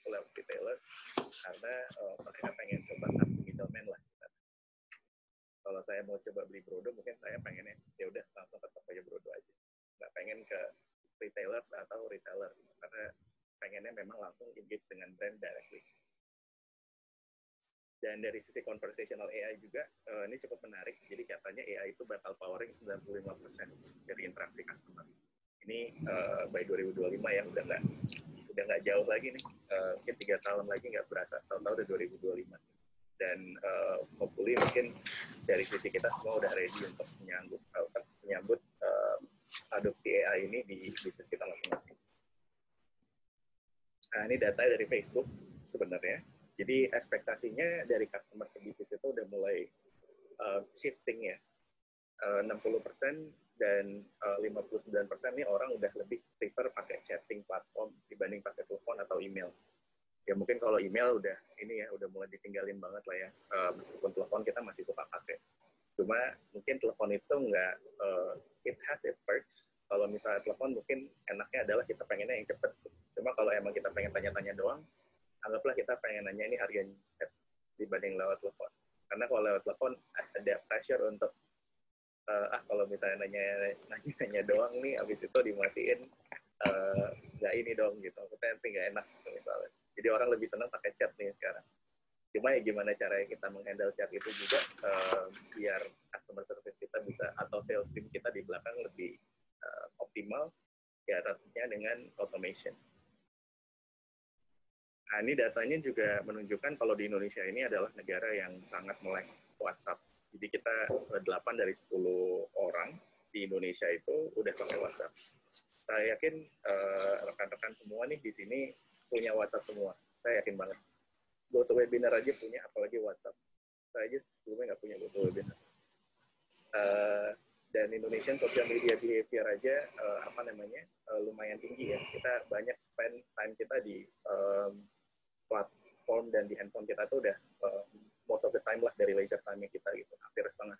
lewat retailer karena mereka pengen coba cut middleman lah. Kalau saya mau coba beli Brodo, mungkin saya pengennya ya udah langsung tetap aja Brodo aja, nggak pengen ke retailers atau reseller karena pengennya memang langsung engage dengan brand directly. Dan dari sisi conversational AI juga ini cukup menarik. Jadi katanya AI itu bakal powering 95% dari interaksi customer. Ini by 2025 ya, udah nggak jauh lagi nih. Mungkin 3 tahun lagi nggak berasa, tahun-tahun udah 2025. Dan hopefully mungkin dari sisi kita semua udah ready untuk menyambut adopsi AI ini di bisnis kita masing-masing. Nah, ini data dari Facebook sebenarnya. Jadi ekspektasinya dari customer ke bisnis itu udah mulai shifting ya. 60% dan 59% nih orang udah lebih prefer pakai chatting platform dibanding pakai telepon atau email. Ya mungkin kalau email udah mulai ditinggalin banget lah ya. Meskipun telepon kita masih suka pakai. Cuma mungkin telepon itu nggak, it has its perks. Kalau misalnya telepon mungkin enaknya adalah kita pengennya yang cepet. Cuma kalau emang kita pengen tanya-tanya doang, anggaplah kita pengen nanya ini harganya dibanding lewat telepon. Karena kalau lewat telepon ada pressure untuk kalau misalnya nanya doang nih, abis itu dimatiin nggak ini dong gitu. Maksudnya nggak enak gitu, misalnya. Jadi orang lebih senang pakai chat nih sekarang. Cuma ya gimana caranya kita menghandle chat itu juga biar customer service kita bisa atau sales team kita di belakang lebih optimal ya, tentunya dengan automation. Nah, ini datanya juga menunjukkan kalau di Indonesia ini adalah negara yang sangat melek WhatsApp. Jadi kita 8 dari 10 orang di Indonesia itu udah pakai WhatsApp. Saya yakin rekan-rekan semua nih di sini punya WhatsApp semua. Saya yakin banget. GoToWebinar aja punya, apalagi WhatsApp. Saya aja sebelumnya nggak punya GoToWebinar. Dan Indonesian social media behavior aja lumayan tinggi ya. Kita banyak spend time kita di platform dan di handphone kita tuh udah most of the time lah dari leisure time kita gitu, hampir setengah.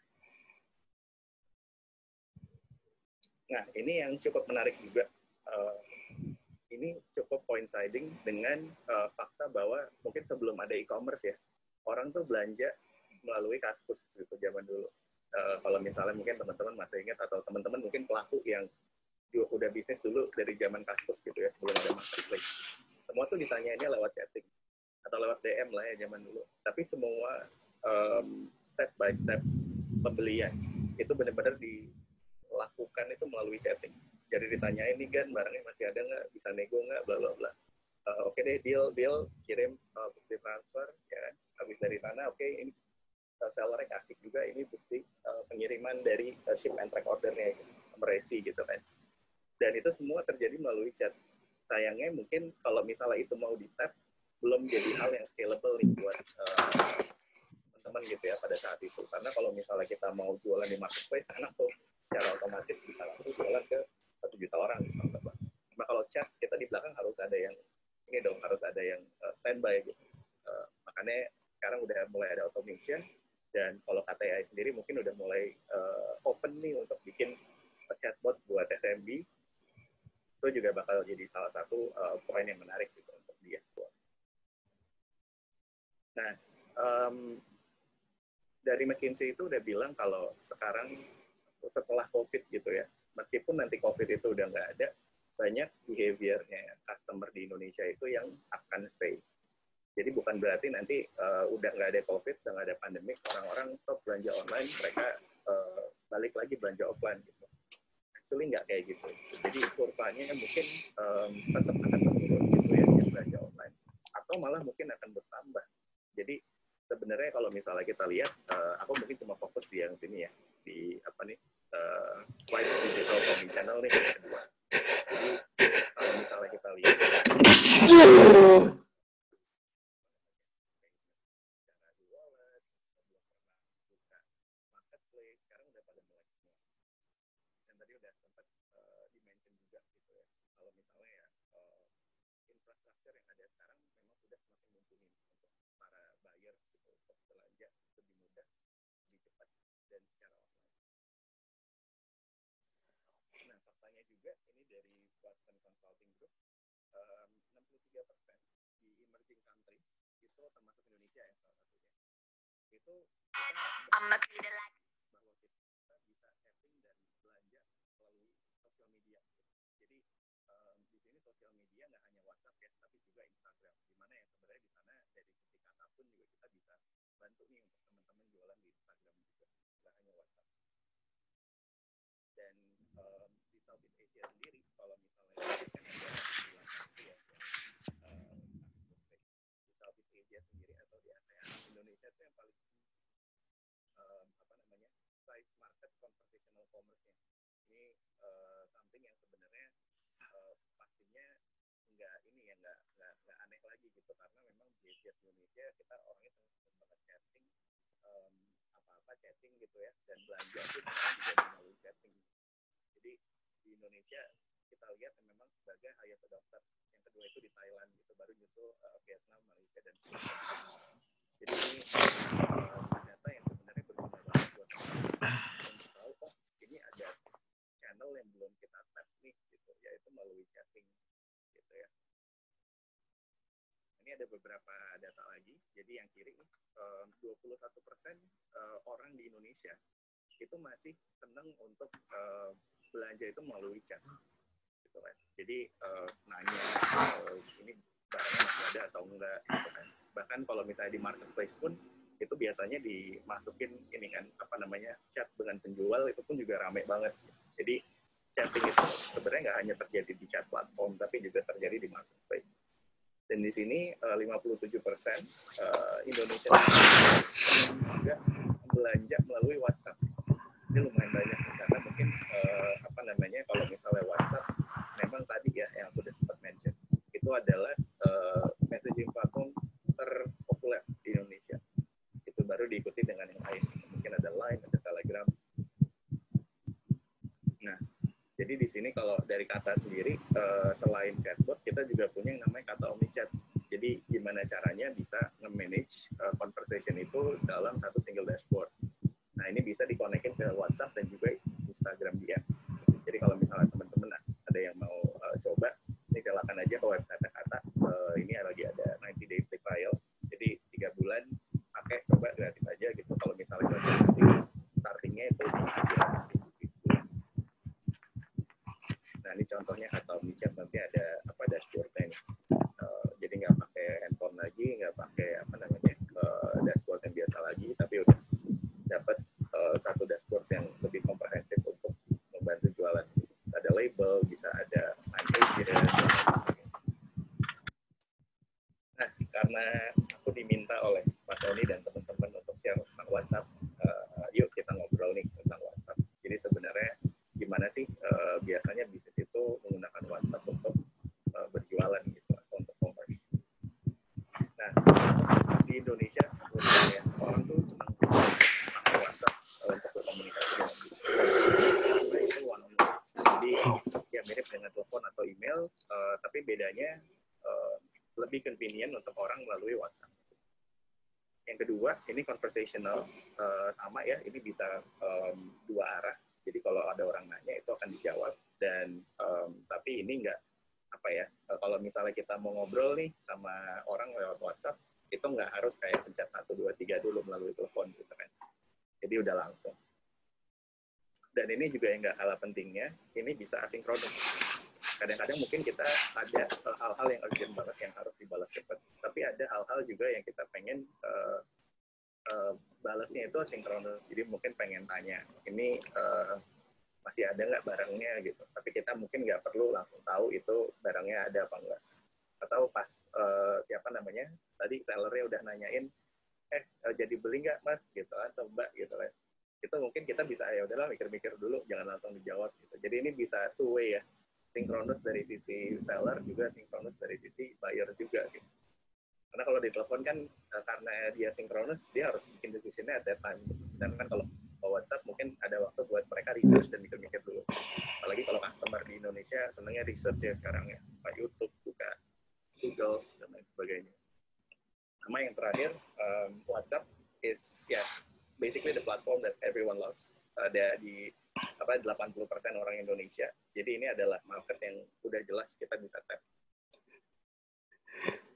Nah, ini yang cukup menarik juga. Ini cukup coinciding dengan fakta bahwa mungkin sebelum ada e-commerce ya, orang tuh belanja melalui Kaskus gitu zaman dulu. Kalau misalnya mungkin teman-teman masih ingat atau teman-teman mungkin pelaku yang udah bisnis dulu dari zaman Kaskus gitu ya, sebelum ada marketplace. Semua tuh ditanyainnya lewat chatting atau lewat DM lah ya zaman dulu. Tapi semua step by step pembelian itu benar-benar dilakukan itu melalui chatting. Jadi ditanyain nih kan barangnya masih ada nggak, bisa nego nggak, bla bla bla. Oke deh, deal, kirim bukti transfer, ya kan. Habis dari sana, oke, ini sellernya kasih juga ini bukti pengiriman dari ship and track ordernya, meresi gitu kan. Dan itu semua terjadi melalui chat. Sayangnya mungkin kalau misalnya itu mau di-tap, belum jadi hal yang scalable nih buat teman-teman gitu ya pada saat itu. Karena kalau misalnya kita mau jualan di marketplace, enak tuh, secara otomatis bisa langsung jualan ke 1 juta orang. Cuma kalau chat, kita di belakang harus ada yang harus ada yang standby gitu. Makanya sekarang udah mulai ada automation, dan kalau KTI sendiri mungkin udah mulai open nih untuk bikin chatbot buat SMB. Itu juga bakal jadi salah satu poin yang menarik gitu untuk dia. Nah, dari McKinsey itu udah bilang kalau sekarang setelah COVID gitu ya, meskipun nanti COVID itu udah nggak ada, banyak behavior-nya customer di Indonesia itu yang akan stay. Jadi bukan berarti nanti udah nggak ada COVID, udah nggak ada pandemik, orang-orang stop belanja online, mereka balik lagi belanja offline gitu. Actually nggak kayak gitu. Jadi kurvanya mungkin tetap akan menurun gitu ya, belanja online. Atau malah mungkin akan bertambah. Jadi sebenarnya kalau misalnya kita lihat, aku mungkin cuma fokus di yang sini ya, di White Digital Coming Channel nih, yang kedua. Jadi kalau misalnya kita lihat, sekarang udah pada mulai semua. Dan tadi udah sempat di-mention juga gitu ya, kalau misalnya ya infrastruktur yang ada sekarang memang sudah semakin mumpuni untuk para buyer gitu, untuk belanja lebih mudah, lebih cepat, dan secara online. Nah, faktanya juga ini dari Boston Consulting Group, 63% di emerging countries itu termasuk Indonesia ya salah satunya. Itu kita bahwa kita bisa chatting dan belanja melalui sosial media. Jadi di sini sosial media nggak hanya WhatsApp ya, tapi juga Instagram. Di mana yang sebenarnya di sana dari sisi kata pun juga kita bisa bantu nih untuk teman-teman jualan di Instagram juga, nggak hanya WhatsApp. Dan di Southeast Asia sendiri, kalau misalnya kan ada bilang itu ya, di Southeast Asia sendiri atau di ASEAN, Indonesia itu yang paling size market conversational commerce-nya. Ini something yang sebenarnya pastinya nggak aneh lagi gitu, karena memang di Indonesia kita orangnya senang banget chatting, apa-apa chatting gitu ya, dan belanja pun juga melalui chatting. Jadi di Indonesia kita lihat memang sebagai highest adopter. Yang kedua itu di Thailand, gitu, baru nyusul Vietnam, Malaysia, dan Filipina. Jadi ini data yang sebenarnya berguna banget buat untuk tahu, oh ini ada channel yang belum kita tap nih, gitu, yaitu melalui chatting, gitu ya. Ini ada beberapa data lagi. Jadi yang kiri 21% orang di Indonesia itu masih senang untuk belanja itu melalui chat, gitu kan. Jadi nanya ini barangnya masih ada atau enggak, gitu kan. Bahkan kalau misalnya di marketplace pun itu biasanya dimasukin ini kan, chat dengan penjual, itu pun juga rame banget. Jadi chatting itu sebenarnya nggak hanya terjadi di chat platform, tapi juga terjadi di marketplace. Dan di sini 57% Indonesia juga belanja melalui WhatsApp. Ini lumayan banyak, karena mungkin kalau misalnya WhatsApp memang tadi ya yang aku udah sempat mention, itu adalah messaging platform terpopuler di Indonesia. Itu baru diikuti dengan yang lain, mungkin ada Line, ada Telegram. Nah, jadi di sini kalau dari kata sendiri, selain chatbot, kita juga punya yang namanya kata omnichat. Jadi gimana caranya bisa nge-manage conversation itu dalam satu single dashboard. Nah, ini bisa dikonekin ke WhatsApp dan juga Instagram dia. Jadi kalau misalnya teman-teman ada yang mau coba, ini silakan aja ke website Kata. Ini lagi ada 90 day free trial. Jadi 3 bulan pakai, coba gratis aja gitu. Kalau misalnya nanti startingnya itu di bulan. Nah, ini contohnya atau omnichat, nanti ada dashboardnya nih. Jadi nggak pakai handphone lagi, nggak pakai dashboard yang biasa lagi, tapi udah dapat satu dashboard yang lebih komprehensif untuk membantu jualan. Ada label, bisa ada sign agent. Nah, karena aku diminta oleh Mas Sony dan teman-teman untuk share tentang WhatsApp, yuk kita ngobrol nih tentang WhatsApp. Jadi sebenarnya gimana sih biasanya bisnis itu menggunakan WhatsApp untuk berjualan gitu, atau untuk commerce. Nah, di Indonesia ya, orang tuh senang pakai WhatsApp untuk berkomunikasi dengan bisnis. Nah, itu one on one. Jadi ya mirip dengan telepon atau email, tapi bedanya lebih convenient untuk orang melalui WhatsApp. Yang kedua, ini conversational, sama ya, ini bisa dua arah. Jadi kalau ada orang nanya itu akan dijawab, dan tapi ini enggak kalau misalnya kita mau ngobrol nih sama orang lewat WhatsApp, itu nggak harus kayak pencet 1, 2, 3 dulu melalui telepon gitu kan. Jadi udah langsung. Dan ini juga yang nggak kalah pentingnya, ini bisa asinkronus. Kadang-kadang mungkin kita ada hal-hal yang urgent banget yang harus dibalas cepat, tapi ada hal-hal juga yang kita pengen balasnya itu asinkronus. Jadi mungkin pengen tanya, ini masih ada nggak barangnya gitu, tapi kita mungkin nggak perlu langsung tahu itu barangnya ada apa enggak. Atau pas tadi sellernya udah nanyain, jadi beli nggak mas gitu, atau mbak gitu kan, itu mungkin kita bisa ya udahlah mikir-mikir dulu, jangan langsung dijawab gitu. Jadi ini bisa two way ya, sinkronus dari sisi seller juga sinkronus dari sisi buyer juga gitu. Karena kalau di telepon kan karena dia sinkronus, dia harus bikin decision-nya at that time. Dan kan kalau WhatsApp mungkin ada waktu buat mereka research dan mikir-mikir dulu. Apalagi kalau customer di Indonesia senangnya research ya sekarang ya, buka YouTube, buka Google dan lain sebagainya. Sama yang terakhir, WhatsApp is basically the platform that everyone loves. Ada di 80% orang Indonesia. Jadi ini adalah market yang udah jelas kita bisa tap.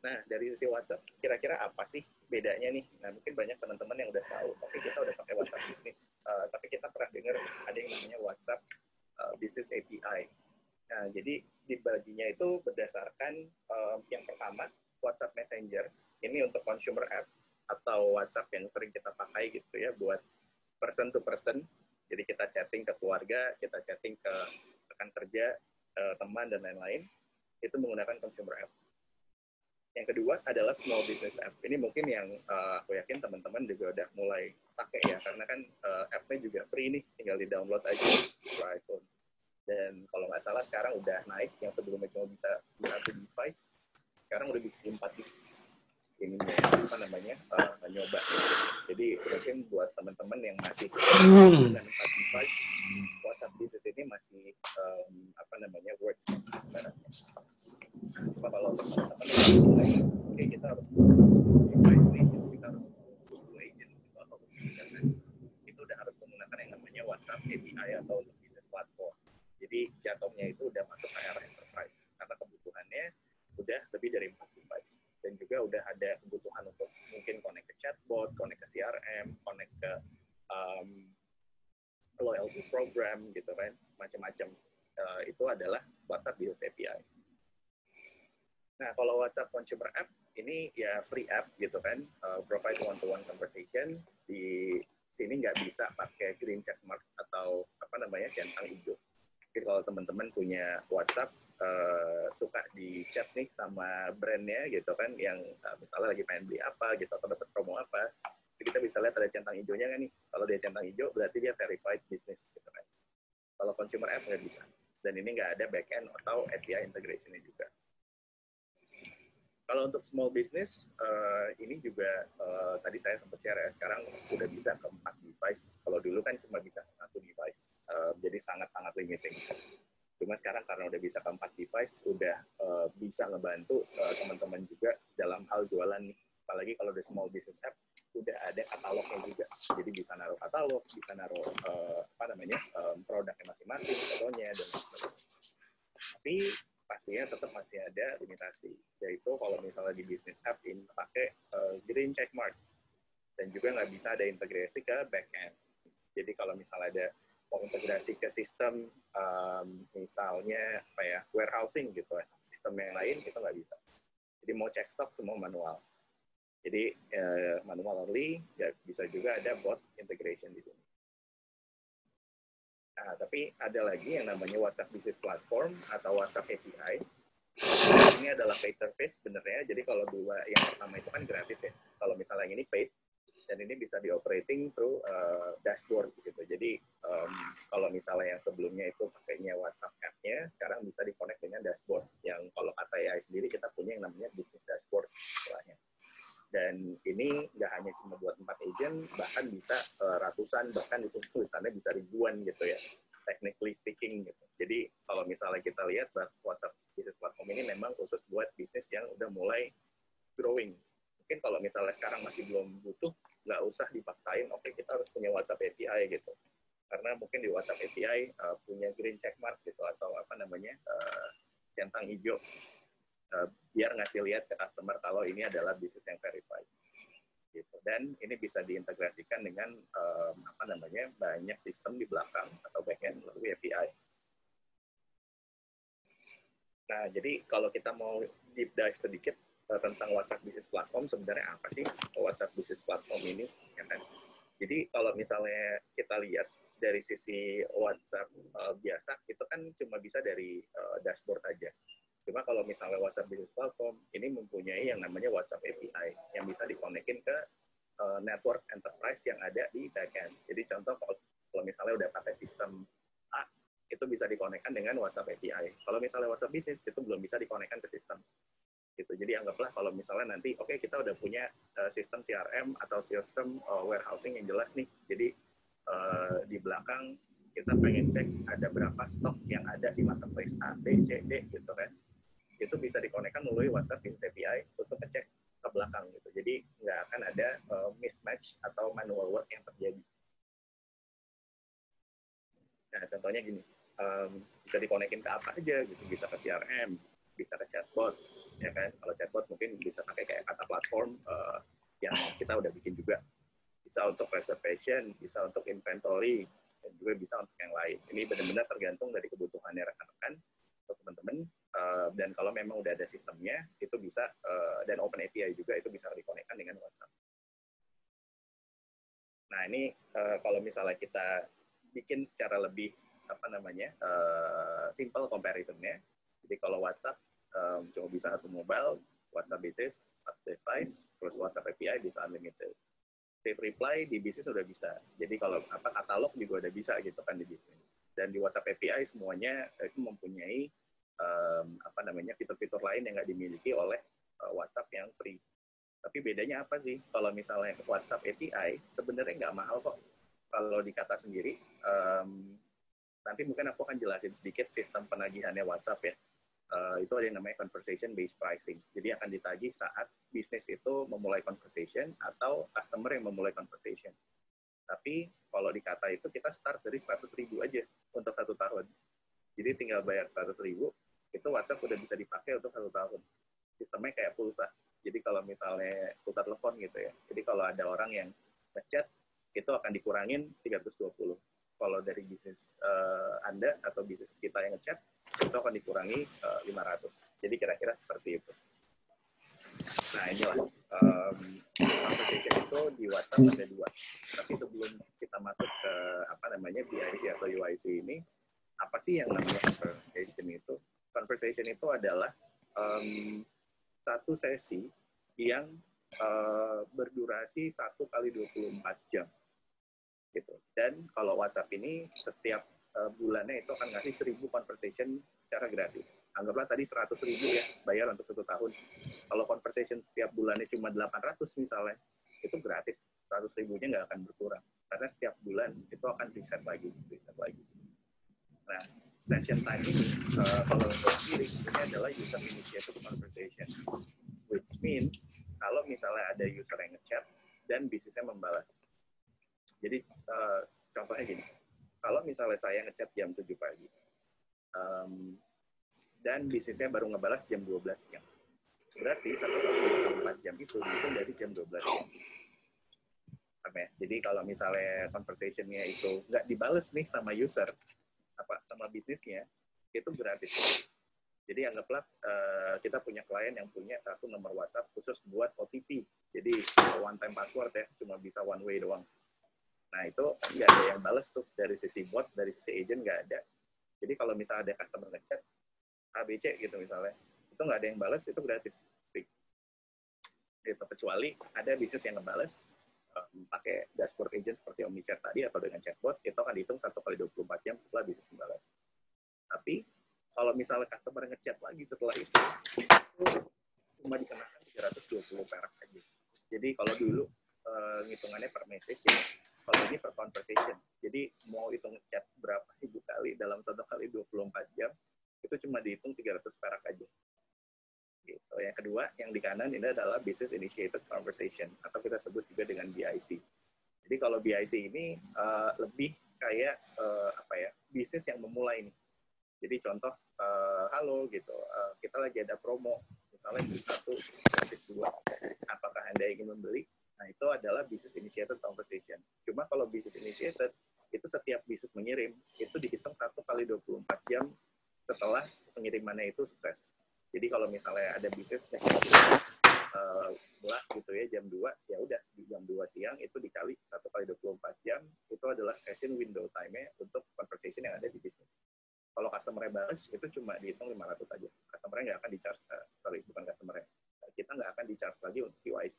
Nah, dari sisi WhatsApp, kira-kira apa sih bedanya nih? Nah, mungkin banyak teman-teman yang udah tahu, tapi kita udah pakai WhatsApp Business. Tapi kita pernah dengar ada yang namanya WhatsApp Business API. Nah, jadi dibaginya itu berdasarkan yang pertama, WhatsApp Messenger. Ini untuk consumer app atau WhatsApp yang sering kita pakai gitu ya, buat person to person. Jadi kita chatting ke keluarga, kita chatting ke rekan kerja, teman, dan lain-lain. Itu menggunakan consumer app. Yang kedua adalah small business app. Ini mungkin yang aku yakin teman-teman juga udah mulai pakai ya, karena kan app-nya juga free nih, tinggal di-download aja di iPhone. Dan kalau nggak salah sekarang udah naik, yang sebelumnya cuma bisa di satu device, sekarang udah bisa di 4 ini apa namanya nyoba. Jadi mungkin buat teman-teman yang masih dengan 4 device, WhatsApp Business ini masih apa namanya work. Cuma kalau teman-teman oke, kita harus device nih, kita harus Google Agent atau itu udah harus menggunakan yang namanya WhatsApp API atau business platform. Jadi jatuhnya itu udah masuk ke era enterprise karena kebutuhannya udah lebih dari 4 device dan juga udah ada kebutuhan untuk mungkin connect ke chatbot, connect ke CRM, connect ke loyalty program gitu kan, macam-macam. Itu adalah WhatsApp Business API. Nah, kalau WhatsApp Consumer App, ini ya free app gitu kan, provide one-to-one conversation. Di sini nggak bisa pakai green check mark atau apa namanya, centang hijau. Jadi kalau teman-teman punya WhatsApp, suka di chat nih sama brandnya gitu kan, yang misalnya lagi pengen beli apa gitu, atau dapat promo apa, jadi kita bisa lihat ada centang hijaunya nggak nih. Kalau dia centang hijau, berarti dia verified business gitu kan. Kalau consumer app nggak bisa. Dan ini nggak ada backend atau API integration-nya juga. Kalau untuk small business, ini juga tadi saya sempat share ya, sekarang udah bisa ke 4 device. Kalau dulu kan cuma bisa ke 1 device, jadi sangat-sangat limiting. Cuma sekarang karena udah bisa ke 4 device, udah bisa ngebantu teman-teman juga dalam hal jualan nih. Apalagi kalau udah small business app, udah ada katalognya juga. Jadi bisa naruh katalog, bisa naruh apa namanya produknya masing-masing, fotonya, dan sebagainya. Tapi pastinya tetap masih ada limitasi, yaitu kalau misalnya di business app ini pakai green check mark dan juga nggak bisa ada integrasi ke backend. Jadi kalau misalnya ada mau integrasi ke sistem misalnya apa ya, warehousing gitu ya, sistem yang lain itu nggak bisa. Jadi mau cek stok semua manual. Jadi manual only, ya bisa juga ada bot integration di sini. Nah, tapi ada lagi yang namanya WhatsApp Business Platform atau WhatsApp API. Ini adalah paid service sebenarnya. Jadi kalau dua yang pertama itu kan gratis ya. Kalau misalnya yang ini paid, dan ini bisa di operating through dashboard gitu. Jadi kalau misalnya yang sebelumnya itu pakainya WhatsApp app-nya, sekarang bisa di-connect dengan dashboard. Yang kalau kata AI sendiri kita punya yang namanya business dashboard istilahnya. Dan ini nggak hanya cuma buat 4 agent, bahkan bisa ratusan, bahkan di tulisannya bisa ribuan gitu ya, technically speaking gitu. Jadi kalau misalnya kita lihat WhatsApp Business Platform ini memang khusus buat bisnis yang udah mulai growing. Mungkin kalau misalnya sekarang masih belum butuh, nggak usah dipaksain, oke kita harus punya WhatsApp API gitu. Karena mungkin di WhatsApp API punya green check mark gitu, atau apa namanya, centang hijau, biar ngasih lihat ke customer kalau ini adalah bisnis yang verified. Gitu. Dan ini bisa diintegrasikan dengan apa namanya, banyak sistem di belakang atau backend melalui API. Nah, jadi kalau kita mau deep dive sedikit tentang WhatsApp Business Platform, sebenarnya apa sih WhatsApp Business Platform ini? Ya kan? Jadi kalau misalnya kita lihat dari sisi WhatsApp biasa, itu kan cuma bisa dari dashboard aja. Cuma kalau misalnya WhatsApp Business Platform, ini mempunyai yang namanya WhatsApp API, yang bisa dikonekin ke network enterprise yang ada di backend. Jadi contoh kalau misalnya udah pakai sistem A, itu bisa dikonekkan dengan WhatsApp API. Kalau misalnya WhatsApp Business, itu belum bisa dikonekkan ke sistem. Gitu. Jadi anggaplah kalau misalnya nanti, oke, kita udah punya sistem CRM atau sistem warehousing yang jelas nih. Jadi di belakang kita pengen cek ada berapa stok yang ada di marketplace A, B, C, D gitu kan. Itu bisa dikonekkan melalui WhatsApp Business API untuk ngecek ke belakang gitu. Jadi nggak akan ada mismatch atau manual work yang terjadi. Nah, contohnya gini, bisa dikonekin ke apa aja gitu, bisa ke CRM, bisa ke chatbot, ya kan? Kalau chatbot mungkin bisa pakai kayak kata platform yang kita udah bikin juga. Bisa untuk reservation, bisa untuk inventory, dan juga bisa untuk yang lain. Ini benar-benar tergantung dari kebutuhannya rekan-rekan atau teman-teman. Dan kalau memang udah ada sistemnya, itu bisa, dan Open API juga, itu bisa dikonekkan dengan WhatsApp. Nah, ini kalau misalnya kita bikin secara lebih, simple comparison-nya. Jadi kalau WhatsApp cuma bisa satu mobile, WhatsApp Business, satu device, terus WhatsApp API bisa unlimited. Save reply di bisnis udah bisa. Jadi kalau katalog juga udah bisa gitu kan di bisnis. Dan di WhatsApp API semuanya itu mempunyai fitur-fitur lain yang nggak dimiliki oleh WhatsApp yang free. Tapi bedanya apa sih? Kalau misalnya WhatsApp API sebenarnya nggak mahal kok. Kalau di Kata sendiri, nanti mungkin aku akan jelasin sedikit sistem penagihannya WhatsApp ya. Itu ada yang namanya conversation based pricing. Jadi akan ditagih saat bisnis itu memulai conversation atau customer yang memulai conversation. Tapi kalau di Kata itu kita start dari 100.000 aja untuk 1 tahun. Jadi tinggal bayar 100.000, itu WhatsApp udah bisa dipakai untuk 1 tahun. Sistemnya kayak pulsa. Jadi kalau misalnya pulsa telepon gitu ya. Jadi kalau ada orang yang ngechat, itu akan dikurangin 320. Kalau dari bisnis Anda atau bisnis kita yang ngechat, itu akan dikurangi 500. Jadi kira-kira seperti itu. Nah, inilah conversation itu di WhatsApp ada 2. Tapi sebelum kita masuk ke BIC atau UIC ini, apa sih yang namanya conversation itu? Conversation itu adalah satu sesi yang berdurasi 1 kali 24 jam. Gitu. Dan kalau WhatsApp ini setiap bulannya itu akan ngasih 1.000 conversation secara gratis. Anggaplah tadi 100.000 ya, bayar untuk 1 tahun. Kalau conversation setiap bulannya cuma 800 misalnya, itu gratis. 100.000-nya nggak akan berkurang. Karena setiap bulan itu akan reset lagi. Nah, session time ini, kalau untuk kiri, ini adalah user initiated conversation. Which means, kalau misalnya ada user yang ngechat, dan bisnisnya membalas. Jadi, contohnya gini, kalau misalnya saya ngechat jam 7 pagi, dan bisnisnya baru ngebalas jam 12 siang, berarti 1 jam itu dihitung dari jam 12 siang. Jadi kalau misalnya conversation-nya itu nggak dibales nih sama user, sama bisnisnya, itu gratis. Jadi anggaplah kita punya klien yang punya satu nomor WhatsApp khusus buat OTP. Jadi one time password ya, cuma bisa one way doang. Nah, itu nggak ada yang balas tuh dari sisi bot, dari sisi agent nggak ada. Jadi kalau misalnya ada customer ngechat ABC gitu misalnya, itu nggak ada yang balas, itu gratis. Gitu. Kecuali ada bisnis yang ngebales pakai dashboard agent seperti OmniChat tadi atau dengan chatbot, itu akan dihitung 1 kali 24 jam setelah bisnis membalas. Tapi kalau misalnya customer ngechat lagi setelah itu cuma dikenakan 320 perak aja. Jadi kalau dulu ngitungannya per message ya, kalau ini per conversation. Jadi mau hitung chat berapa ribu kali dalam 1 kali 24 jam, itu cuma dihitung 300 perak aja. Gitu. Yang kedua, yang di kanan ini adalah Business Initiated Conversation, atau kita sebut juga dengan BIC. Jadi kalau BIC ini lebih kayak bisnis yang memulai nih. Jadi contoh, halo gitu, kita lagi ada promo, misalnya beli 1 gratis 2. Apakah Anda ingin membeli? Nah, itu adalah business initiated conversation. Cuma kalau business initiated, itu setiap bisnis mengirim, itu dihitung 1 kali 24 jam setelah pengirimannya itu sukses. Jadi kalau misalnya ada bisnis belas gitu ya, jam 2, ya udah di jam 2 siang itu dikali 1 kali 24 jam, itu adalah session window time-nya untuk conversation yang ada di bisnis. Kalau customer-nya balas, itu cuma dihitung 500 aja. Customer-nya nggak akan di-charge, bukan customer-nya. Kita nggak akan di-charge lagi untuk QIC.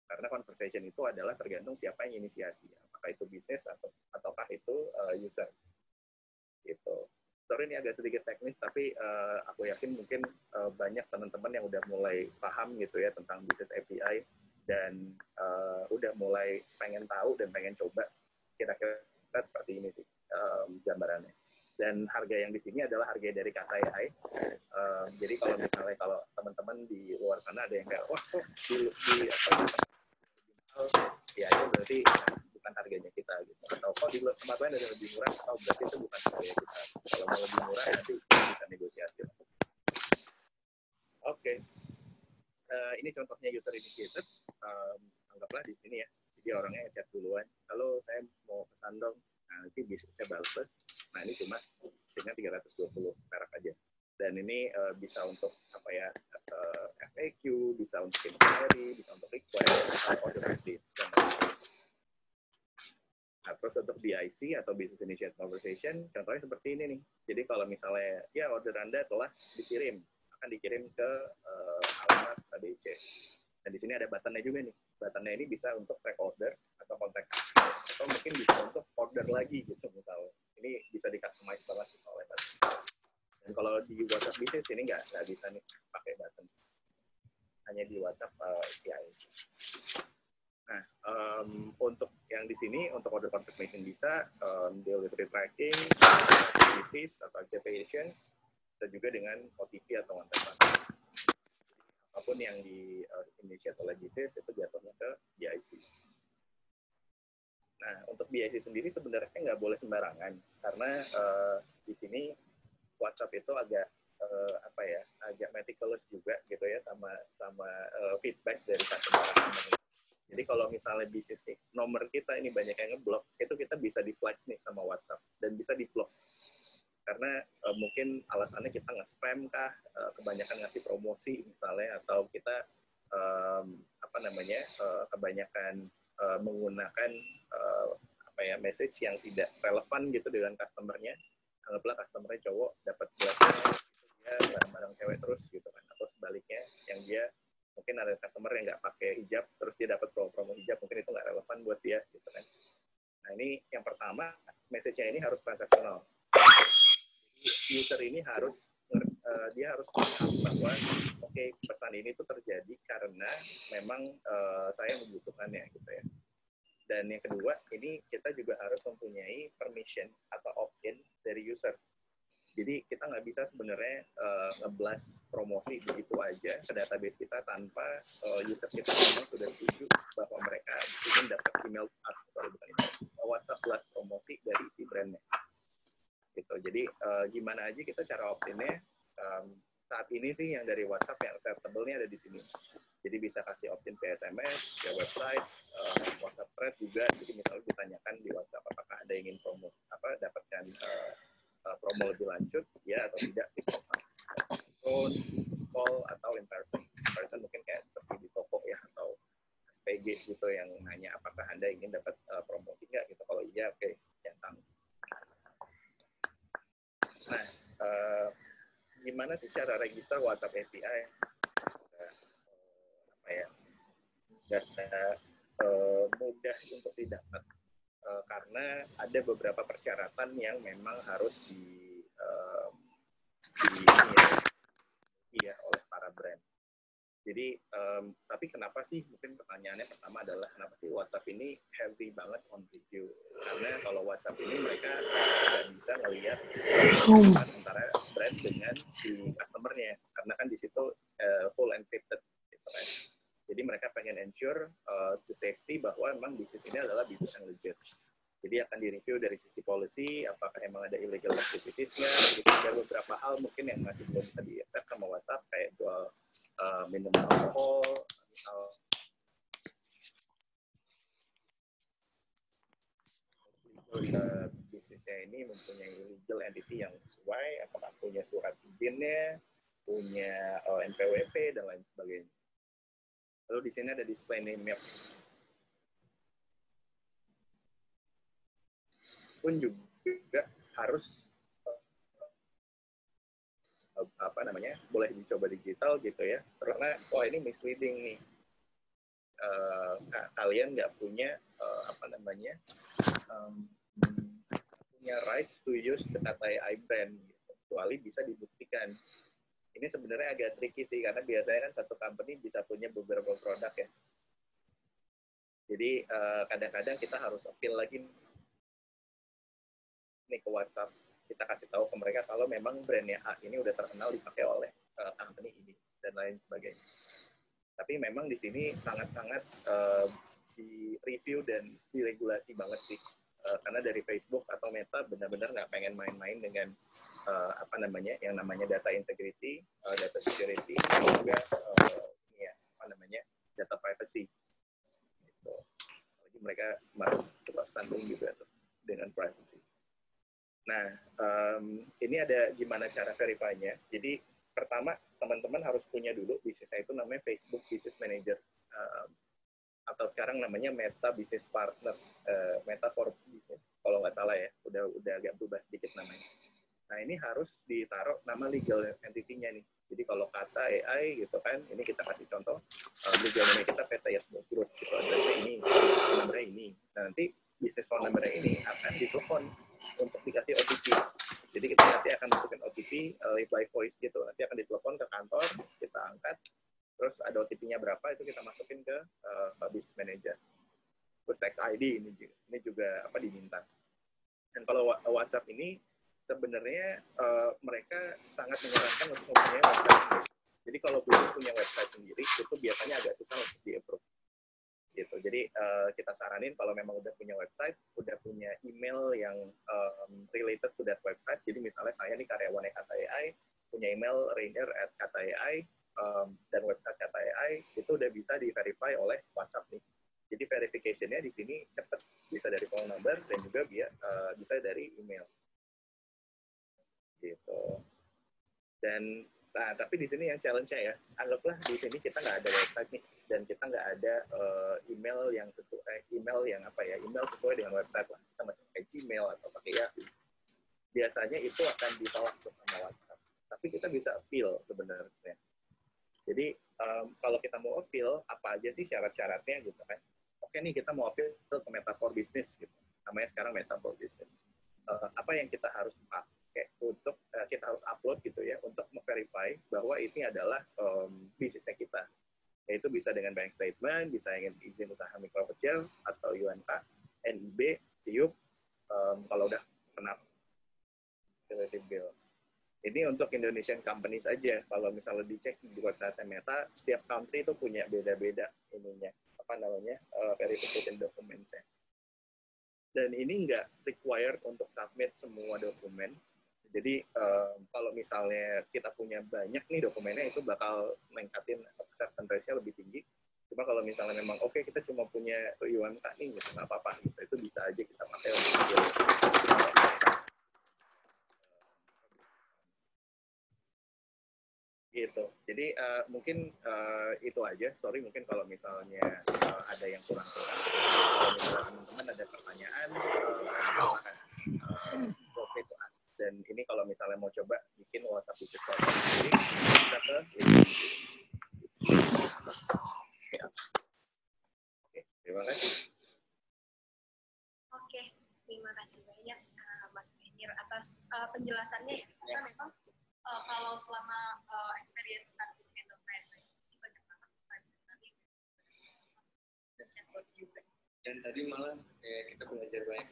Karena conversation itu adalah tergantung siapa yang inisiasi, apakah itu bisnis ataukah itu user. Gitu. Sorry ini agak sedikit teknis, tapi aku yakin mungkin banyak teman-teman yang udah mulai paham gitu ya tentang bisnis API dan udah mulai pengen tahu dan pengen coba kira-kira seperti ini sih gambarannya. Dan harga yang di sini adalah harga dari Kata AI. Jadi kalau misalnya teman-teman di luar sana ada yang kayak wah kok ya itu berarti bukan harganya kita gitu. Atau kok di tempat lain ada lebih murah, atau berarti itu bukan harga kita. Kalau mau lebih murah nanti bisa negosiasi. Oke. Ini contohnya user initiated. Anggaplah di sini ya. Jadi orangnya chat duluan. Halo, saya mau pesan dong. Nah, nanti bisa saya balas. Nah, ini cuma dengan 320 perak aja. Dan ini bisa untuk apa ya? FAQ, bisa untuk inquiry, bisa untuk request, order update. Nah, terus untuk BIC atau Business Initiated Conversation, contohnya seperti ini nih. Jadi kalau misalnya ya order Anda telah dikirim, akan dikirim ke alamat ABC. Dan di sini ada buttonnya juga nih. Buttonnya ini bisa untuk track order atau kontak atau mungkin bisa untuk order lagi gitu misalnya. Ini bisa di-customize banget sih oleh button. Dan kalau di WhatsApp Business ini nggak bisa nih pakai button. Hanya di WhatsApp API. Nah, untuk yang di sini, untuk order confirmation bisa, delivery tracking, activities atau activations, dan juga dengan OTP atau one time password. Apapun yang di initiate oleh business itu jatuhnya ke BIC. Nah, untuk BIC sendiri sebenarnya nggak boleh sembarangan, karena di sini WhatsApp itu agak agak meticulous juga gitu ya sama feedback dari customer. Jadi kalau misalnya bisnis nih, nomor kita ini banyak yang ngeblok, itu kita bisa di-flag nih sama WhatsApp dan bisa di-block. Karena mungkin alasannya kita nge-spam kah, kebanyakan ngasih promosi misalnya, atau kita kebanyakan menggunakan message yang tidak relevan gitu dengan customer-nya. Anggaplah customer-nya cowok dapat blast-nya dia barang-barang cewek terus gitu kan, atau sebaliknya yang dia mungkin ada customer yang nggak pakai hijab terus dia dapat promo hijab, mungkin itu nggak relevan buat dia gitu kan. Nah, ini yang pertama, message-nya ini harus transaksional. User ini harus dia harus paham bahwa pesan ini tuh terjadi karena memang saya membutuhkannya gitu ya. Dan yang kedua, ini kita juga harus mempunyai permission atau opt-in dari user. Jadi kita nggak bisa sebenarnya nge-blast promosi begitu aja ke database kita tanpa user kita memang sudah setuju bahwa mereka ingin dapat WhatsApp blast promosi dari si brandnya. Gitu. Jadi gimana aja kita cara opt-in-nya saat ini sih yang dari WhatsApp yang acceptable-nya ada di sini. Jadi bisa kasih opt-in ke SMS, ke website, WhatsApp thread juga. Jadi misalnya ditanyakan di WhatsApp apakah ada yang ingin dapatkan promo lebih lanjut, ya atau tidak, phone, call, atau in person. In person mungkin kayak seperti di toko ya, atau SPG gitu yang nanya apakah Anda ingin dapat promosi nggak gitu. Kalau iya, oke, centang. Nah, gimana sih cara register WhatsApp API? Data mudah untuk didapat karena ada beberapa persyaratan yang memang harus oleh para brand. Jadi, tapi kenapa sih? Mungkin pertanyaannya pertama adalah kenapa sih WhatsApp ini heavy banget on review? Karena kalau WhatsApp ini mereka nggak bisa ngelihat antara brand dengan si customer-nya, karena kan di situ full encrypted, gitu kan. Jadi mereka pengen ensure the safety bahwa memang bisnis ini adalah bisnis yang legit. Jadi akan direview dari sisi policy, apakah emang ada illegal activities-nya, gitu. Ada beberapa hal mungkin yang masih belum bisa di-accept sama WhatsApp, kayak jual minuman alkohol, bisnisnya ini mempunyai legal entity yang sesuai, apakah punya surat izinnya, punya NPWP, dan lain sebagainya. Lalu di sini ada display name map. Pun juga harus boleh dicoba digital gitu ya, karena ini misleading nih. Kalian nggak punya punya rights to use the kata AI brand gitu, kecuali bisa dibuktikan. Ini sebenarnya agak tricky sih, karena biasanya kan satu company bisa punya beberapa produk ya. Jadi kadang-kadang kita harus appeal lagi nih ke WhatsApp, kita kasih tahu ke mereka kalau memang brandnya A ini udah terkenal dipakai oleh company ini dan lain sebagainya. Tapi memang di sini sangat-sangat di review dan diregulasi banget sih karena dari Facebook atau Meta benar-benar nggak pengen main-main dengan yang namanya data integrity, data security, dan juga data privacy. Gitu. Jadi mereka suka sandung juga tuh dengan privacy. Nah, ini ada gimana cara verify-nya. Jadi pertama teman-teman harus punya dulu bisnisnya itu namanya Facebook Business Manager. Atau sekarang namanya Meta Business Partner, Meta for Business, kalau nggak salah ya, udah agak berubah sedikit namanya. Nah ini harus ditaruh nama legal entity-nya nih. Jadi kalau kata AI gitu kan, ini kita kasih contoh, legal name kita PT Yasmo Group, gitu, addressnya ini, nomornya ini. Nah, nanti business phone number ini akan ditelepon untuk dikasih OTP. Jadi kita nanti akan masukin OTP by voice gitu, nanti akan ditelepon ke kantor, kita angkat, terus ada OTP-nya berapa itu kita masukin ke business manager. Terus tax ID ini juga diminta. Dan kalau WhatsApp ini sebenarnya mereka sangat menyarankan untuk mempunyai website sendiri. Jadi kalau belum punya website sendiri itu biasanya agak susah untuk di-approve. Gitu. Jadi kita saranin kalau memang udah punya website, udah punya email yang related to that website. Jadi misalnya saya nih karyawannya Kata AI, punya email rainer@kata.ai, dan website Kata AI itu udah bisa di-verify oleh WhatsApp nih. Jadi verification-nya di sini cepat, bisa dari phone number dan juga bisa dari email. Gitu. Dan tapi di sini yang challenge-nya ya, anggaplah di sini kita nggak ada website nih dan kita nggak ada email yang sesuai email sesuai dengan website lah. Kita masih pakai Gmail atau pakai Yahoo. Biasanya itu akan ditolak sama WhatsApp. Tapi kita bisa appeal sebenarnya. Jadi kalau kita mau appeal, apa aja sih syarat-syaratnya gitu kan? Oke nih kita mau appeal ke Meta for Business gitu. Namanya sekarang Meta for Business. Apa yang kita harus pakai untuk kita harus upload gitu ya untuk verify bahwa ini adalah bisnisnya kita. Yaitu bisa dengan bank statement, bisa dengan izin usaha mikro kecil atau UNK, NIB, TIUP, kalau udah kena utility bill. Ini untuk Indonesian companies aja. Kalau misalnya dicek di website Meta, setiap country itu punya beda-beda ininya, verification documents-nya. Dan ini nggak required untuk submit semua dokumen. Jadi kalau misalnya kita punya banyak nih dokumennya, itu bakal meningkatin acceptance ratio lebih tinggi. Cuma kalau misalnya memang kita cuma punya UMK nih, gitu, nggak apa-apa. Gitu. Itu bisa aja kita pakai untuk gitu. Jadi mungkin itu aja. Sorry mungkin kalau misalnya ada yang kurang-kurang. Kalau misalnya teman-teman ada pertanyaan, silakan. Dan ini kalau misalnya mau coba bikin WhatsApp business partner sendiri, bisa ke ya. Oke, terima kasih. Oke, terima kasih banyak Mas Menir atas penjelasannya ya. Karena memang kalau selama experience starting enterprise ini banyak banget tadi chatbot juga. Dan tadi malah kita belajar banyak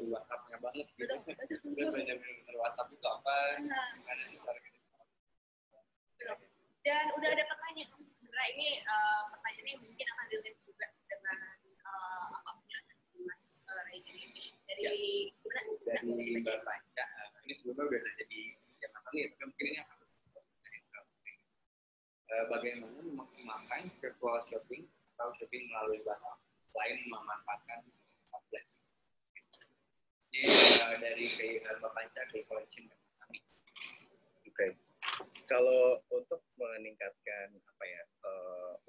WhatsApp-nya banget gitu. Kita belajar WhatsApp itu apa, gimana sih cara kita. Dan udah ada pertanyaan. Sebenarnya ini pertanyaannya mungkin akan relate juga dengan penjelasan Mas Rainer ini. Dari Mbak Panca, ini sebelumnya udah ada di siapa nih, tapi mungkin ini akan bagaimana memaksimalkan virtual shopping atau shopping melalui WhatsApp selain memanfaatkan marketplace. Ini dari Mbak Panca ke collection kami. Oke. Kalau untuk meningkatkan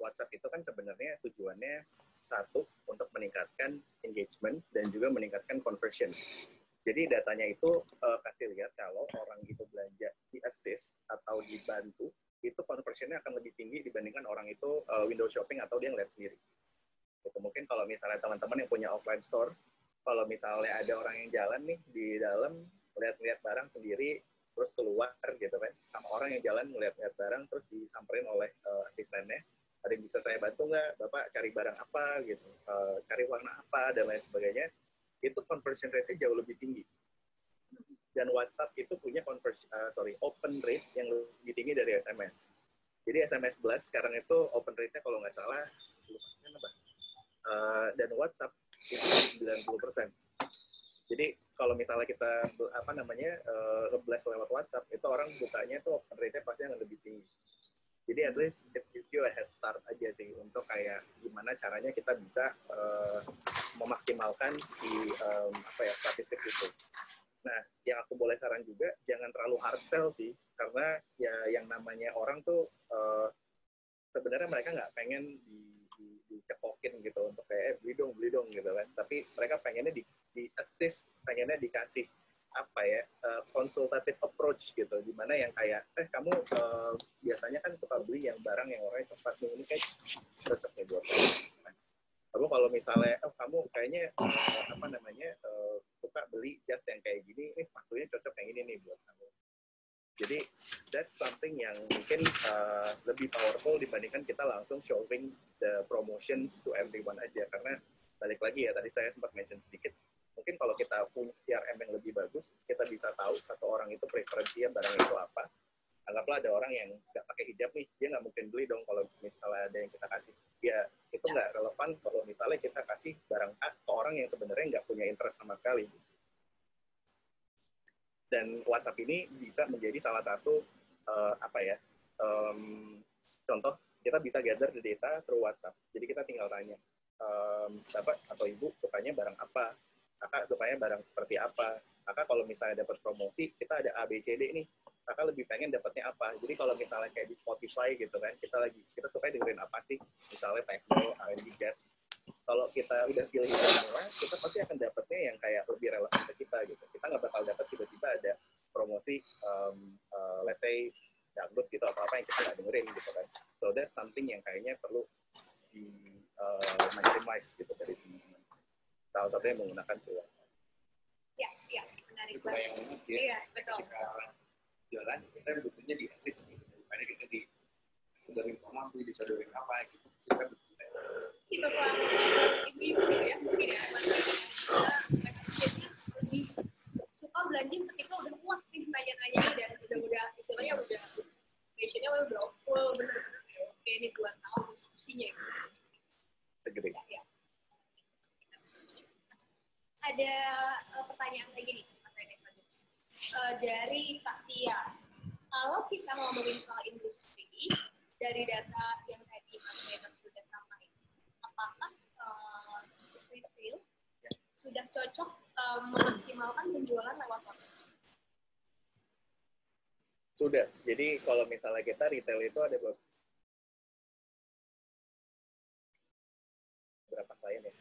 WhatsApp itu kan sebenarnya tujuannya satu untuk meningkatkan engagement dan juga meningkatkan conversion. Jadi datanya itu kasih lihat kalau orang itu belanja di assist atau dibantu, itu conversionnya akan lebih tinggi dibandingkan orang itu window shopping atau dia ngeliat sendiri. Gitu. Mungkin kalau misalnya teman-teman yang punya offline store, kalau misalnya ada orang yang jalan nih di dalam lihat-lihat barang sendiri, terus keluar gitu kan, sama orang yang jalan ngeliat-lihat barang terus disamperin oleh asistennya, ada yang bisa saya bantu nggak, Bapak cari barang apa gitu, cari warna apa dan lain sebagainya, itu conversion rate-nya jauh lebih tinggi. Dan WhatsApp itu punya open rate yang lebih tinggi dari SMS. Jadi SMS Blast sekarang itu open rate-nya kalau nggak salah 10% apa? Dan WhatsApp itu 90%. Jadi kalau misalnya kita nge-blast lewat WhatsApp, itu orang bukanya tuh open rate-nya pasti yang lebih tinggi. Jadi at least it gives you a head start aja sih untuk kayak gimana caranya kita bisa memaksimalkan si statistik itu. Nah, yang aku boleh saran juga jangan terlalu hard sell sih, karena ya yang namanya orang tuh sebenarnya mereka nggak pengen dicekokin gitu untuk kayak beli dong gitu kan. Tapi mereka pengennya di assist, pengennya dikasih konsultative approach gitu, dimana yang kayak kamu biasanya kan suka beli yang barang yang orangnya cepat nih, ini kayak cocok ya buat kamu. Lalu kalau misalnya kamu kayaknya suka beli jas yang kayak gini, ini sepatunya cocok yang ini nih buat kamu. Jadi that's something yang mungkin lebih powerful dibandingkan kita langsung showing the promotions to everyone aja, karena balik lagi ya tadi saya sempat mention sedikit, mungkin kalau kita punya CRM yang lebih bagus, kita bisa tahu satu orang itu preferensinya barang itu apa. Anggaplah ada orang yang nggak pakai hijab nih, dia nggak mungkin beli dong kalau misalnya ada yang kita kasih. Ya itu nggak relevan kalau misalnya kita kasih barang A ke orang yang sebenarnya nggak punya interest sama sekali. Dan WhatsApp ini bisa menjadi salah satu contoh, kita bisa gather the data through WhatsApp. Jadi kita tinggal tanya, Bapak atau Ibu sukanya barang apa? Kakak sukanya barang seperti apa? Kakak kalau misalnya dapat promosi, kita ada A, B, C, D nih. Kakak lebih pengen dapatnya apa? Jadi kalau misalnya kayak di Spotify gitu kan, kita suka dengerin apa sih? Misalnya techno, R&B, jazz. Kalau kita udah pilih itu semua, kita pasti akan dapatnya yang kayak lebih relevan ke kita gitu. Kita nggak bakal dapat tiba-tiba ada promosi, let's say dangdut gitu atau apa yang kita nggak dengerin gitu kan. So that's something yang kayaknya perlu di maximize gitu dari teman-teman. Salah satunya menggunakan QR. Ya, menarik banget. Yang unik ya. Iya, betul. Ketika orang jualan, kita butuhnya di assist gitu. Daripada kita disodorin informasi, disodorin apa gitu. Kita butuhnya. Itu ibu-ibu gitu ya, mungkin ya. Mereka jadi lebih suka belanja ketika udah puas nih nanya-nanya dan udah istilahnya udah passionnya udah full bener-bener oke ini 2 tahun diskusinya gitu. Segede. Ya. Ada pertanyaan lagi nih dari Pak Tia. Kalau kita ngomongin soal industri dari data yang tadi Mas Renner sudah sampaikan, apakah retail sudah cocok memaksimalkan penjualan lewat WhatsApp? Sudah. Jadi kalau misalnya kita retail itu ada beberapa klien ya.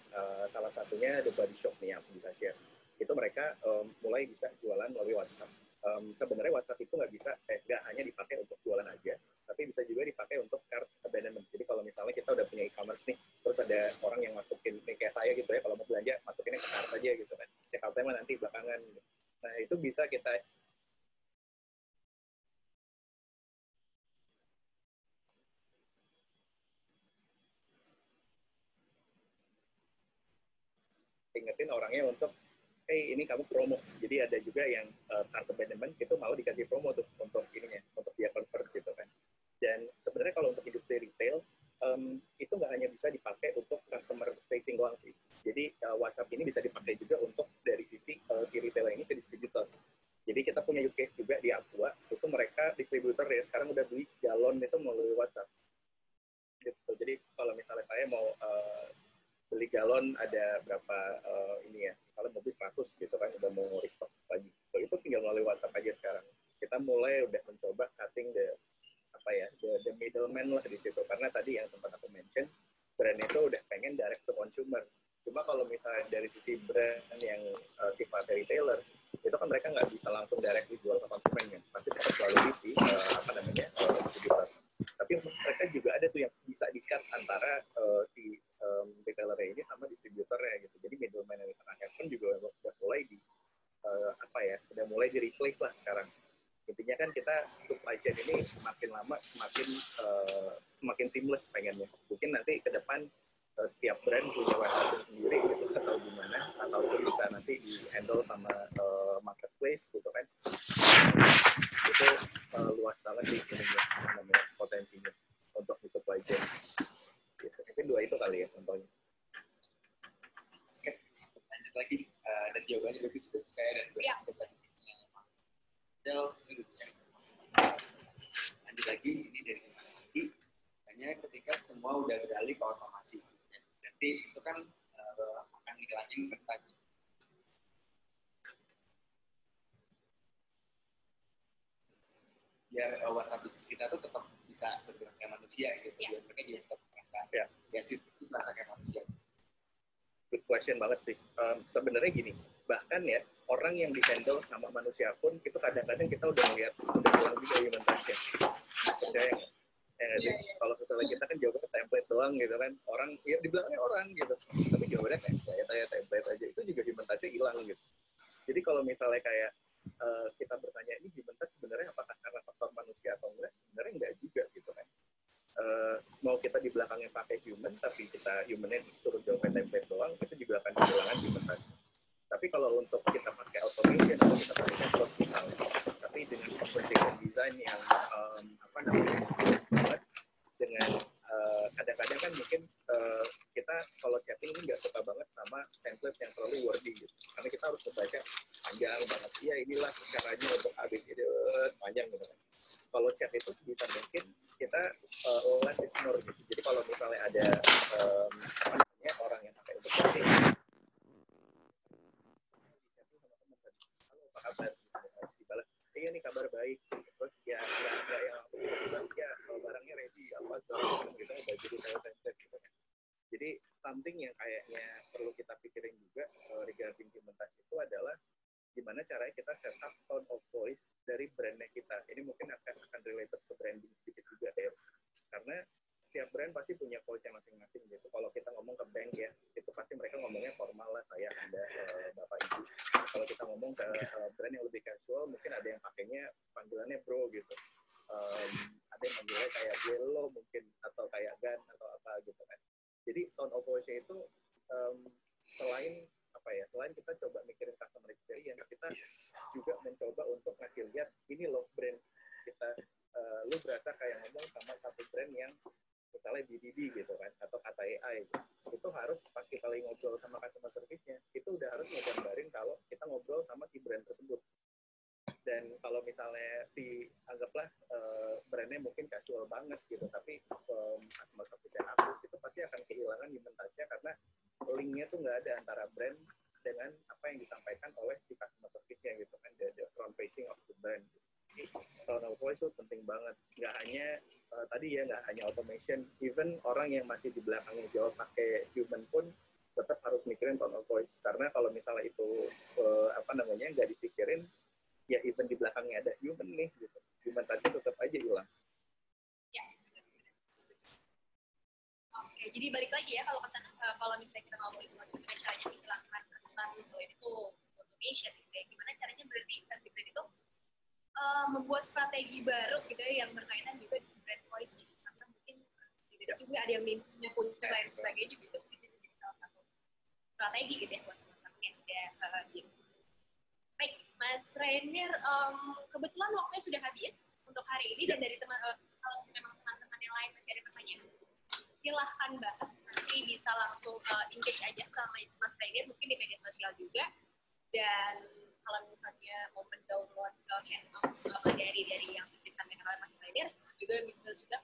Salah satunya The Body Shop nih yang aku bisa share. Itu mereka mulai bisa jualan melalui WhatsApp. Sebenarnya WhatsApp itu nggak hanya dipakai untuk jualan aja, tapi bisa juga dipakai untuk cart abandonment. Jadi kalau misalnya kita udah punya e-commerce nih, terus ada orang yang masukin, nih kayak saya gitu ya, kalau mau belanja masukinnya ke cart aja gitu kan. Checkout-nya mah nanti belakangan. Nah itu bisa kita ingetin orangnya untuk ini kamu promo. Jadi ada juga yang cart abandonment itu mau dikasih promo tuh untuk ininya, untuk dia convert gitu kan. Dan sebenarnya kalau untuk industri retail itu nggak hanya bisa dipakai untuk customer facing doang sih. Jadi WhatsApp ini bisa dipakai juga untuk dari sisi si retailer ini ke distributor. Jadi kita punya use case juga di Aqua, itu mereka distributor ya sekarang udah beli galon itu melalui WhatsApp. Gitu. Jadi kalau misalnya saya mau beli galon ada berapa ini ya, kalau mobil 100 gitu kan, udah mau restock lagi. So, itu tinggal melalui WhatsApp aja sekarang. Kita mulai udah mencoba cutting the middleman lah di situ, karena tadi yang sempat aku mention, brand itu udah pengen direct to consumer. Cuma kalau misalnya dari sisi brand yang sifatnya retailer, itu kan mereka nggak bisa langsung direct dijual ke konsumen kan, pasti tetap melalui si distributor. Tapi mereka juga ada tuh yang bisa di-cut antara si retailernya ini sama distributornya gitu. Jadi middleman yang di tengahnya pun juga udah mulai udah mulai di-replace lah sekarang. Intinya kan kita supply chain ini semakin lama semakin seamless pengennya. Mungkin nanti ke depan setiap brand punya warehouse sendiri gitu atau gimana, atau itu bisa nanti di-handle sama marketplace gitu kan. Itu luas banget sih namanya potensinya untuk di supply chain. Gitu. Mungkin 2 itu kali ya contohnya. Oke, lanjut lagi. Dan jawabannya lebih sudah saya dan Del ini bisa. Lanjut lagi ini dari lagi hanya ketika semua udah beralih ke otomasi. Berarti itu kan akan ngilangin kertas. Biar WhatsApp bisnis kita tuh tetap bisa bergerak kayak manusia gitu. Biar mereka juga tetap merasa itu merasa kayak manusia. Good question banget sih. Sebenarnya gini, bahkan ya orang yang di-handle sama manusia pun itu kadang-kadang kita udah ngeliat udah bilang juga human touch-nya. Kalau misalnya kita kan jawabannya template doang gitu kan, orang ya dibilangnya orang gitu, tapi jawabannya template aja, itu juga human touch-nya hilang gitu. Jadi kalau misalnya kayak kita bertanya ini human touch sebenarnya apakah karena faktor manusia atau enggak, sebenarnya enggak juga gitu kan. Mau kita di belakangnya pakai human tapi kita humannya disuruh jawabnya template doang, itu juga akan kehilangan human touch. Tapi kalau untuk kita pakai automation atau kita pakai chatbot misalnya, tapi dengan conversation design yang dengan kadang-kadang kan mungkin kita kalau chatting ini nggak suka banget sama template yang terlalu wordy gitu, karena kita harus membaca panjang banget, ya inilah caranya untuk ABCD panjang gitu kan. Kalau chat itu bisa mungkin kita less is more gitu. Jadi kalau misalnya ada orang yang pakai untuk chatting, halo apa kabar, dibalas iya nih kabar baik, terus ya yang aku bilang ya barangnya ready apa gitu, baju di template gitu kan. Jadi something yang kayaknya perlu kita pikirin juga regarding human touch itu adalah gimana caranya kita set up tone of voice dari brandnya kita. Ini mungkin akan related ke branding sedikit juga ya, karena setiap brand pasti punya voice masing-masing gitu. Kalau kita ngomong ke bank ya, itu pasti mereka ngomongnya formal lah, saya, Anda, Bapak Ibu. Kalau kita ngomong ke brand yang lebih casual, mungkin ada yang pakainya panggilannya bro gitu. Ada yang manggilnya kayak yellow mungkin, atau kayak gan atau apa gitu kan. Jadi tone of voice itu selain kita coba mikirin customer experience, kita juga mencoba untuk ngasih lihat ini loh brand kita. Lu berasa kayak ngomong sama satu brand yang misalnya BDD gitu kan, atau kata AI gitu. Itu harus pas kita lagi ngobrol sama customer service-nya, itu udah harus ngegambarin kalau kita ngobrol sama si brand tersebut. Dan kalau misalnya anggaplah brandnya mungkin casual banget gitu, tapi customer service-nya aku, itu pasti akan kehilangan human touch-nya, karena link-nya tuh nggak ada antara brand dengan apa yang disampaikan oleh si customer service-nya gitu kan, the front facing of the brand. Tone of voice itu penting banget, nggak hanya automation, even orang yang masih di belakangnya jawab pakai human pun tetap harus mikirin tone of voice, karena kalau misalnya itu nggak dipikirin, ya even di belakangnya ada human nih gitu, human tadi tetap aja hilang. Ya. Oke, jadi balik lagi ya kalau ke sana, kalau misalnya kita ngomongin soal gimana caranya menghilangkan kesan itu automation gitu ya, gimana caranya berarti si brand itu membuat strategi baru gitu ya, yang berkaitan juga dengan brand voice, karena mungkin juga ada yang punya lain sebagainya juga, itu bisa jadi salah satu strategi gitu ya buat teman-teman yang ada di. Baik, Mas Rainer, kebetulan waktunya sudah habis untuk hari ini, dan dari kalau memang teman-teman yang lain masih ada pertanyaan, silahkan banget, nanti bisa langsung engage aja sama Mas Rainer, mungkin di media sosial juga. Dan kalau misalnya mau mendownload handout dari yang sudah disampaikan oleh Mas Rainer, juga sudah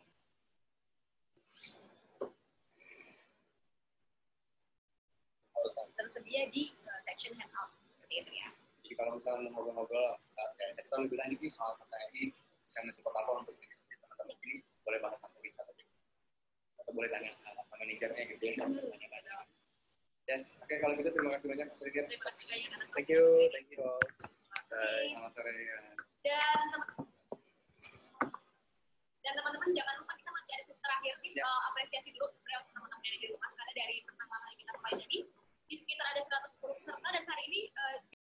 tersedia di section handout seperti itu ya. Jadi kalau misalnya mau ngobrol-ngobrol kita lebih lanjut nih soal pertanyaan ini, bisa support apa untuk teman-teman ini, boleh banget masuk di chat aja, atau boleh tanya sama manajernya gitu ya, tanya-tanya. Yes, oke, kalau gitu terima kasih banyak Mas Ridir. Terima kasih banyak. Thank you all. Bye. Selamat sore. Dan teman-teman jangan lupa, kita masih ada terakhir nih, apresiasi dulu sebenarnya untuk teman-teman yang di rumah, karena dari pertama kali kita mulai jadi